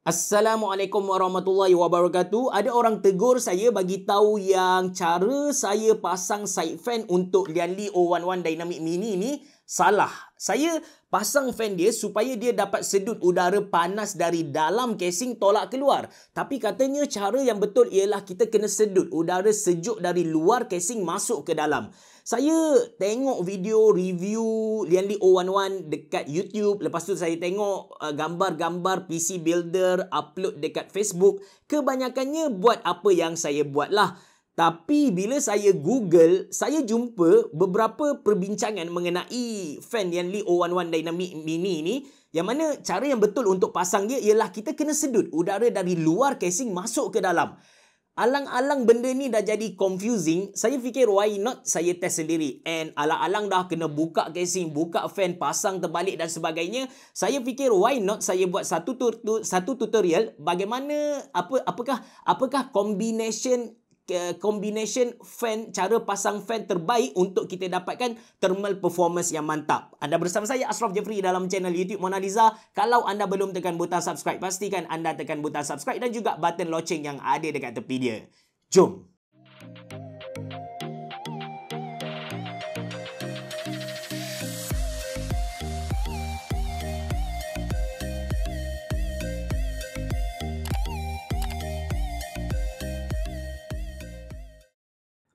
Assalamualaikum warahmatullahi wabarakatuh. Ada orang tegur saya bagi tahu yang cara saya pasang side fan untuk Lianli 011 Dynamic Mini ni salah. Saya pasang fan dia supaya dia dapat sedut udara panas dari dalam casing tolak keluar. Tapi katanya cara yang betul ialah kita kena sedut udara sejuk dari luar casing masuk ke dalam. Saya tengok video review Lianli 011 dekat YouTube. Lepas tu saya tengok gambar-gambar PC Builder upload dekat Facebook. Kebanyakannya buat apa yang saya buat lah. Tapi bila saya Google, saya jumpa beberapa perbincangan mengenai fan Lianli 011 Dynamic Mini ni, yang mana cara yang betul untuk pasang dia ialah kita kena sedut udara dari luar casing masuk ke dalam. Alang-alang benda ni dah jadi confusing, saya fikir why not saya test sendiri. And alang-alang dah kena buka casing, buka fan, pasang terbalik dan sebagainya. Saya fikir why not saya buat satu tutorial bagaimana apakah combination fan, cara pasang fan terbaik untuk kita dapatkan thermal performance yang mantap. Anda bersama saya Ashraf Jeffrey dalam channel YouTube Mona Lisa. Kalau anda belum tekan butang subscribe, pastikan anda tekan butang subscribe dan juga button loceng yang ada dekat tepi dia. Jom.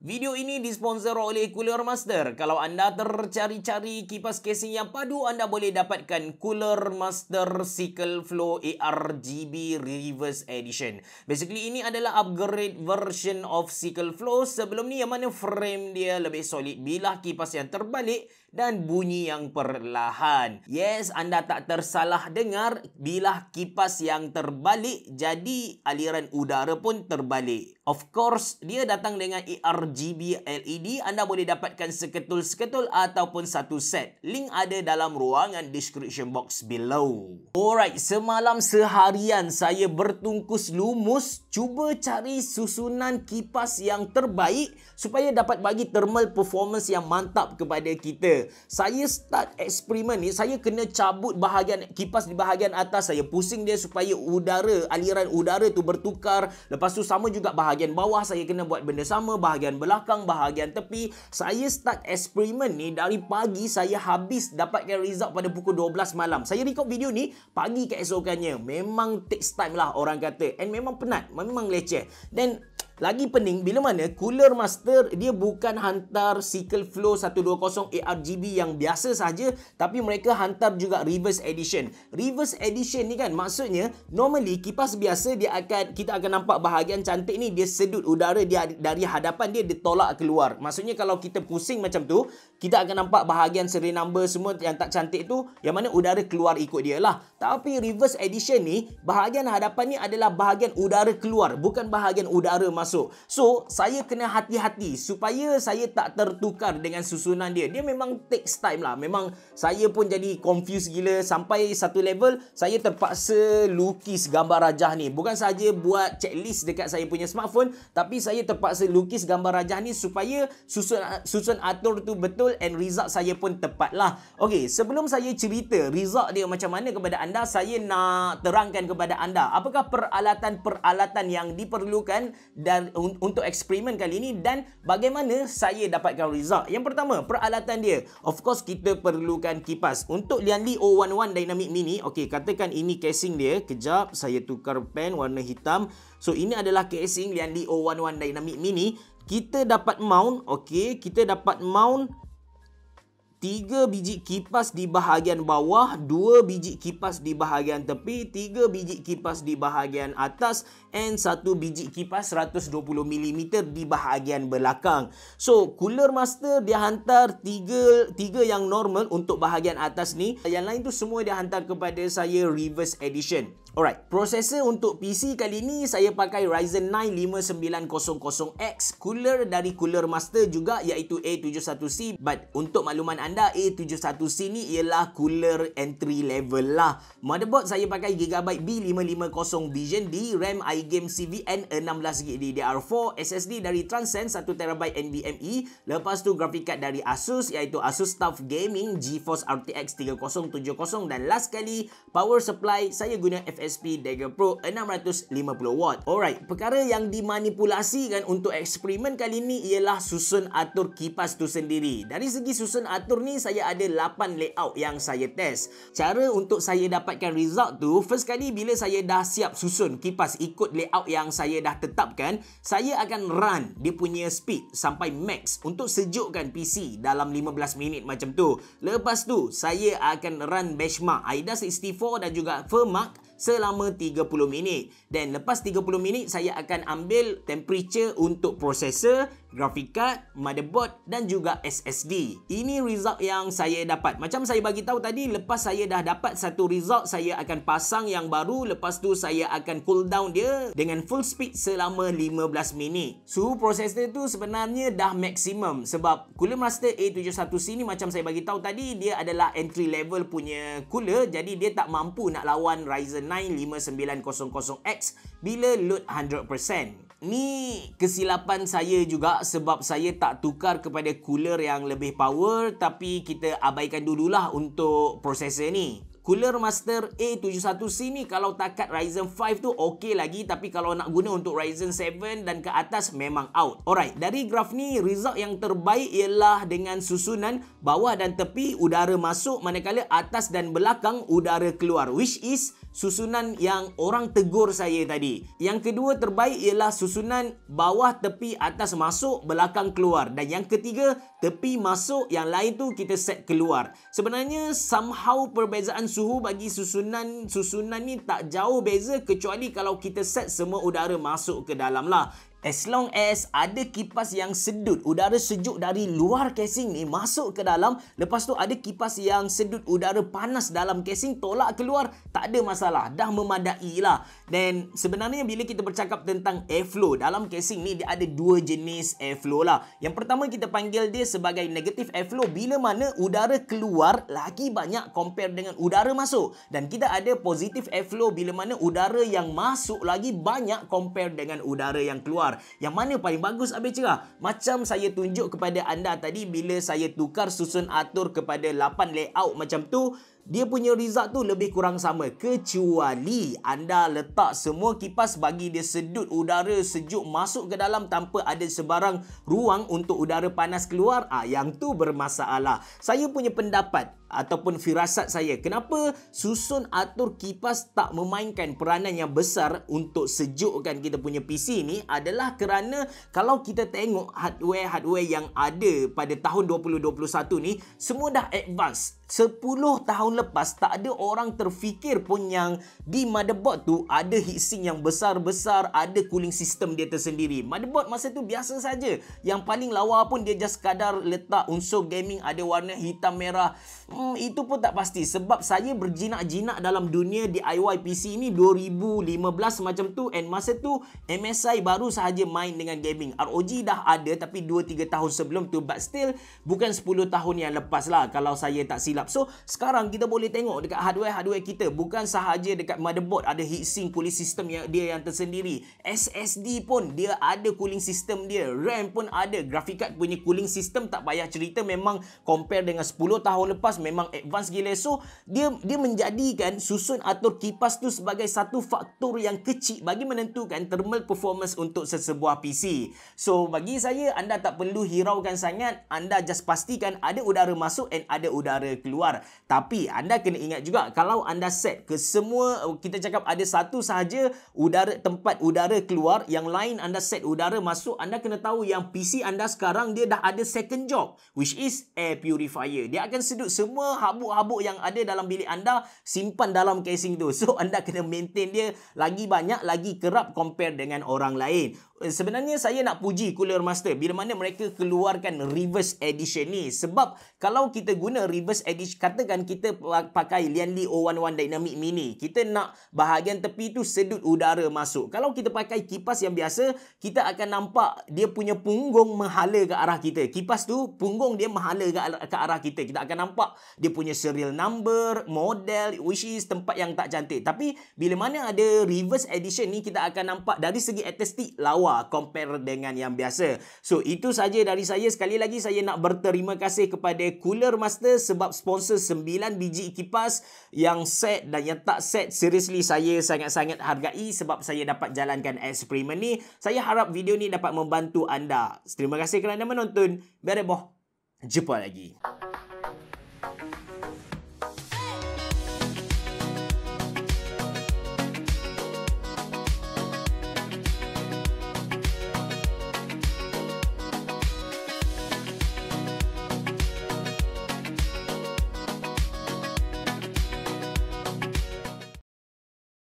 Video ini disponsor oleh Cooler Master. Kalau anda tercari-cari kipas casing yang padu, anda boleh dapatkan Cooler Master Cycle Flow ARGB Reverse Edition. Basically, ini adalah upgrade version of Cycle Flow. Sebelum ni yang mana frame dia lebih solid, bilah kipas yang terbalik dan bunyi yang perlahan. Yes, anda tak tersalah dengar, bilah kipas yang terbalik, jadi aliran udara pun terbalik. Of course, dia datang dengan ARGB LED. Anda boleh dapatkan seketul-seketul ataupun satu set. Link ada dalam ruangan description box below. Alright, semalam seharian saya bertungkus lumus cuba cari susunan kipas yang terbaik supaya dapat bagi thermal performance yang mantap kepada kita. Saya start eksperimen ni, saya kena cabut bahagian kipas di bahagian atas, saya pusing dia supaya aliran udara tu bertukar. Lepas tu sama juga bahagian bawah, saya kena buat benda sama, bahagian belakang, bahagian tepi. Saya start eksperimen ni dari pagi, saya habis dapatkan result pada pukul 12 malam. Saya record video ni pagi keesokannya. Memang takes time lah orang kata. And memang penat, memang leceh. Dan lagi pening bila mana Cooler Master dia bukan hantar Cycle Flow 120 ARGB yang biasa saja, tapi mereka hantar juga Reverse Edition. Reverse Edition ni kan maksudnya normally kipas biasa kita akan nampak bahagian cantik ni, dia sedut udara dia dari hadapan dia tolak keluar. Maksudnya kalau kita pusing macam tu, kita akan nampak bahagian seri number semua yang tak cantik tu, yang mana udara keluar ikut dia lah. Tapi Reverse Edition ni, bahagian hadapan ni adalah bahagian udara keluar, bukan bahagian udara masuk. So, saya kena hati-hati supaya saya tak tertukar dengan susunan dia. Dia memang takes time lah. Memang saya pun jadi confused gila. Sampai satu level, saya terpaksa lukis gambar rajah ni. Bukan saja buat checklist dekat saya punya smartphone, tapi saya terpaksa lukis gambar rajah ni supaya susun atur tu betul and result saya pun tepat lah. Okay, sebelum saya cerita result dia macam mana kepada anda, saya nak terangkan kepada anda apakah peralatan-peralatan yang diperlukan dan untuk eksperimen kali ini dan bagaimana saya dapatkan result. Yang pertama, peralatan dia. Of course, kita perlukan kipas. Untuk Lianli 011 Dynamic Mini, okey, katakan ini casing dia. Kejap, saya tukar pen warna hitam. So, ini adalah casing Lianli 011 Dynamic Mini. Kita dapat mount, okey, kita dapat mount 3 biji kipas di bahagian bawah, 2 biji kipas di bahagian tepi, 3 biji kipas di bahagian atas and 1 biji kipas 120mm di bahagian belakang. So, Cooler Master dia hantar 3 yang normal untuk bahagian atas ni. Yang lain tu semua dia hantar kepada saya Reverse Edition. Alright, prosesor untuk PC kali ni saya pakai Ryzen 9 5900X. Cooler dari Cooler Master juga iaitu A71C. But untuk makluman anda, A71C ni ialah cooler entry level lah. Motherboard saya pakai Gigabyte B550 Vision D, RAM iGame CVN 16GB DDR4, SSD dari Transcend 1TB NVMe. Lepas tu graphic card dari Asus iaitu Asus TUF Gaming GeForce RTX 3070 dan last kali power supply saya guna FS USP Dagger Pro 650 watt. Alright, perkara yang dimanipulasikan untuk eksperimen kali ni ialah susun atur kipas tu sendiri. Dari segi susun atur ni, saya ada 8 layout yang saya test. Cara untuk saya dapatkan result tu, first kali bila saya dah siap susun kipas ikut layout yang saya dah tetapkan, saya akan run dia punya speed sampai max untuk sejukkan PC dalam 15 minit macam tu. Lepas tu, saya akan run benchmark AIDA 64 dan juga Firmark selama 30 minit. Dan lepas 30 minit, saya akan ambil temperature untuk prosesor, graphic card, motherboard dan juga SSD. Ini result yang saya dapat. Macam saya bagi tahu tadi, lepas saya dah dapat satu result, saya akan pasang yang baru. Lepas tu saya akan cool down dia dengan full speed selama 15 minit. Suhu prosesor tu sebenarnya dah maksimum sebab Cooler Master A71C ni macam saya bagi tahu tadi, dia adalah entry level punya cooler, jadi dia tak mampu nak lawan Ryzen 9 5900X bila load 100%. Ni kesilapan saya juga sebab saya tak tukar kepada cooler yang lebih power, tapi kita abaikan dululah untuk prosesor ni. Cooler Master A71C ni kalau takat Ryzen 5 tu okey lagi, tapi kalau nak guna untuk Ryzen 7 dan ke atas memang out. Alright, dari graf ni result yang terbaik ialah dengan susunan bawah dan tepi udara masuk, manakala atas dan belakang udara keluar, which is susunan yang orang tegur saya tadi. Yang kedua terbaik ialah susunan bawah, tepi, atas masuk, belakang keluar. Dan yang ketiga, tepi masuk, yang lain tu kita set keluar. Sebenarnya somehow perbezaan suhu bagi susunan ni tak jauh beza, kecuali kalau kita set semua udara masuk ke dalam lah. As long as ada kipas yang sedut udara sejuk dari luar casing ni masuk ke dalam, lepas tu ada kipas yang sedut udara panas dalam casing tolak keluar, tak ada masalah, dah memadai lah. Dan sebenarnya bila kita bercakap tentang airflow dalam casing ni, dia ada dua jenis airflow lah. Yang pertama kita panggil dia sebagai negative airflow, bila mana udara keluar lagi banyak compare dengan udara masuk. Dan kita ada positive airflow, bila mana udara yang masuk lagi banyak compare dengan udara yang keluar. Yang mana paling bagus, Abang Cerah? Macam saya tunjuk kepada anda tadi, bila saya tukar susun atur kepada 8 layout macam tu, dia punya result tu lebih kurang sama, kecuali anda letak semua kipas bagi dia sedut udara sejuk masuk ke dalam tanpa ada sebarang ruang untuk udara panas keluar. Yang tu bermasalah. Saya punya pendapat ataupun firasat saya, kenapa susun atur kipas tak memainkan peranan yang besar untuk sejukkan kita punya PC ni adalah kerana kalau kita tengok hardware yang ada pada tahun 2021 ni, semua dah advance. 10 tahun lepas tak ada orang terfikir pun yang di motherboard tu ada heatsink yang besar-besar, ada cooling system dia tersendiri. Motherboard masa tu biasa saja. Yang paling lawa pun dia just sekadar letak unsur gaming ada warna hitam merah. Itu pun tak pasti sebab saya berjinak-jinak dalam dunia DIY PC ni 2015 macam tu, and masa tu MSI baru sahaja main dengan gaming. ROG dah ada tapi 2-3 tahun sebelum tu, but still bukan 10 tahun yang lepas lah kalau saya tak silap. So sekarang kita boleh tengok dekat hardware kita, bukan sahaja dekat motherboard ada heatsink cooling system yang dia yang tersendiri, SSD pun dia ada cooling system dia, RAM pun ada, graphic card punya cooling system tak payah cerita, memang compare dengan 10 tahun lepas memang advance gila. So dia menjadikan susun atur kipas tu sebagai satu faktor yang kecil bagi menentukan thermal performance untuk sesebuah PC. So bagi saya, anda tak perlu hiraukan sangat, anda just pastikan ada udara masuk and ada udara keluar. Tapi anda kena ingat juga, kalau anda set ke semua, kita cakap ada satu sahaja tempat udara keluar, yang lain anda set udara masuk, anda kena tahu yang PC anda sekarang dia dah ada second job, which is air purifier. Dia akan sedut semua habuk-habuk yang ada dalam bilik anda, simpan dalam casing tu. So anda kena maintain dia lagi banyak, lagi kerap compare dengan orang lain. Sebenarnya saya nak puji Cooler Master bila mana mereka keluarkan reverse edition ni, sebab kalau kita guna reverse edition, katakan kita pakai Lianli O11 Dynamic Mini, kita nak bahagian tepi tu sedut udara masuk. Kalau kita pakai kipas yang biasa, kita akan nampak dia punya punggung menghala ke arah kita. Kipas tu punggung dia menghala ke arah kita. Kita akan nampak dia punya serial number, model, which is tempat yang tak cantik. Tapi bila mana ada reverse edition ni, kita akan nampak dari segi estetik lawa. menua compare dengan yang biasa. So itu saja dari saya. Sekali lagi saya nak berterima kasih kepada Cooler Master sebab sponsor 9 biji kipas yang set dan yang tak set. Seriously saya sangat-sangat hargai sebab saya dapat jalankan eksperimen ni. Saya harap video ni dapat membantu anda. Terima kasih kerana menonton. Bereboh. Jumpa lagi.